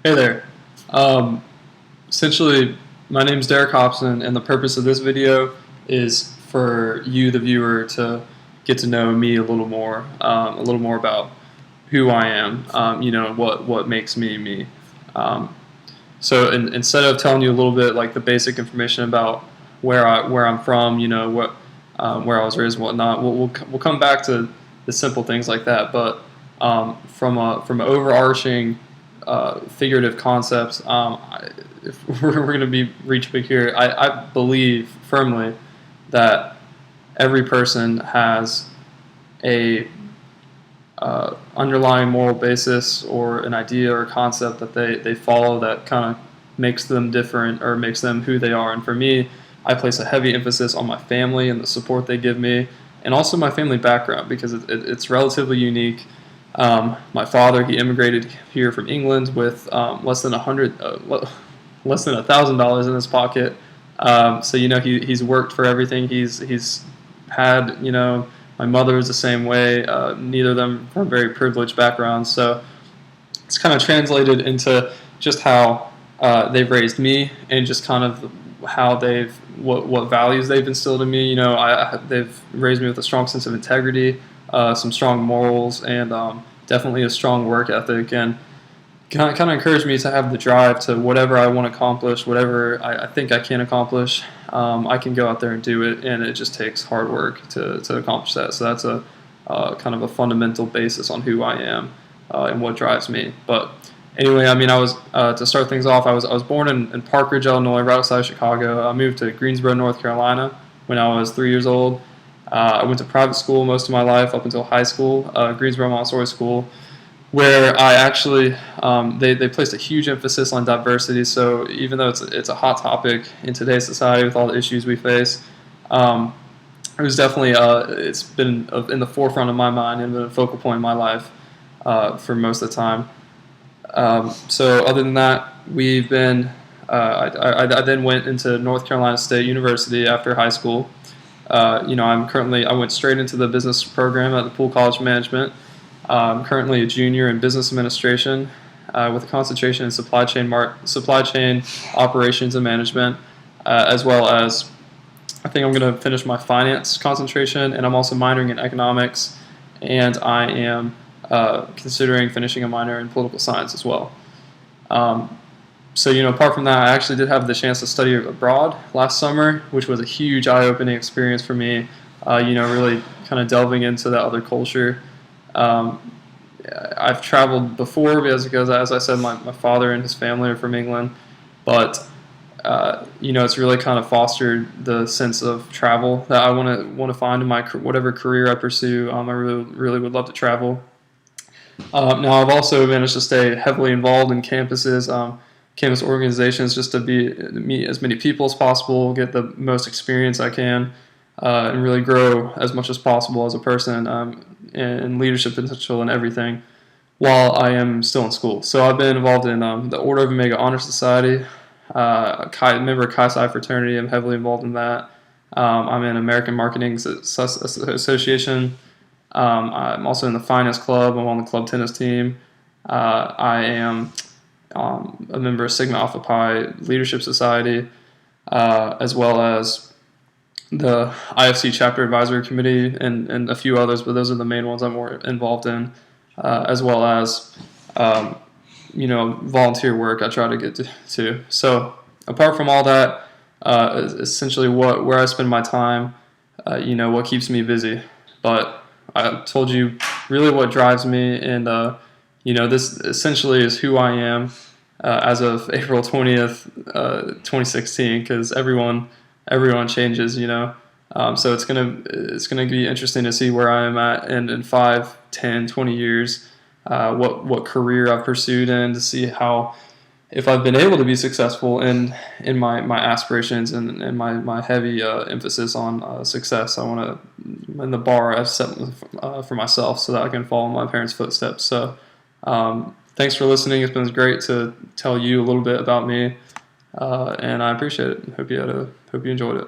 Hey there. Um, Essentially, my name's Derek Hobson, and the purpose of this video is for you, the viewer, to get to know me a little more about who I am. What makes me me. Um, instead of telling you a little bit like the basic information about where I'm from, where I was raised and whatnot, we'll come back to the simple things like that. But from overarching figurative concepts, if we're going to be reach big here, I believe firmly that every person has a underlying moral basis or an idea or concept that they follow that kind of makes them different or makes them who they are. And for me, I place a heavy emphasis on my family and the support they give me, and also my family background because it's relatively unique. My father, he immigrated here from England with less than $1,000 in his pocket. He's worked for everything. He's had my mother is the same way. Neither of them from very privileged backgrounds, so it's kind of translated into just how they've raised me and just kind of how what values they've instilled in me. They've raised me with a strong sense of integrity, some strong morals, and definitely a strong work ethic. And kind of encouraged me to have the drive to whatever I want to accomplish, whatever I think I can accomplish. I can go out there and do it, and it just takes hard work to accomplish that. So that's a kind of a fundamental basis on who I am and what drives me. But anyway, I mean, I was to start things off. I was born in Park Ridge, Illinois, right outside of Chicago. I moved to Greensboro, North Carolina, when I was 3 years old. I went to private school most of my life up until high school, Greensboro Montessori School, where I actually they placed a huge emphasis on diversity. So even though it's a hot topic in today's society with all the issues we face, it was definitely it's been in the forefront of my mind and been a focal point in my life for most of the time. So other than that, we've been. I then went into North Carolina State University after high school. I went straight into the business program at the Pool College of Management. I'm currently a junior in business administration with a concentration in supply chain operations and management, as well as I think I'm going to finish my finance concentration, and I'm also minoring in economics, and I am considering finishing a minor in political science as well. Apart from that, I actually did have the chance to study abroad last summer, which was a huge eye-opening experience for me. Really kind of delving into that other culture. I've traveled before because as I said, my father and his family are from England, but it's really kind of fostered the sense of travel that I want to find in my whatever career I pursue. I really would love to travel. Now I've also managed to stay heavily involved in campuses, campus organizations, just to meet as many people as possible, get the most experience I can, and really grow as much as possible as a person, and leadership potential and everything while I am still in school. So I've been involved in the Order of Omega Honor Society, member of Chi Psi fraternity. I'm heavily involved in that. I'm in American Marketing Association. I'm also in the Finance Club. I'm on the club tennis team. I am a member of Sigma Alpha Pi Leadership Society, as well as the IFC Chapter Advisory Committee and a few others, but those are the main ones I'm more involved in, as well as volunteer work I try to get to. So apart from all that, essentially where I spend my time, what keeps me busy. But I told you really what drives me, and this essentially is who I am as of April 20th, 2016, because everyone changes, so it's gonna be interesting to see where I am at in 5, 10, 20 years, what career I've pursued, and to see how, if I've been able to be successful in my aspirations and my heavy emphasis on success. I want to, in the bar I've set for myself so that I can follow my parents' footsteps. So thanks for listening. It's been great to tell you a little bit about me, and I appreciate it. Hope you enjoyed it.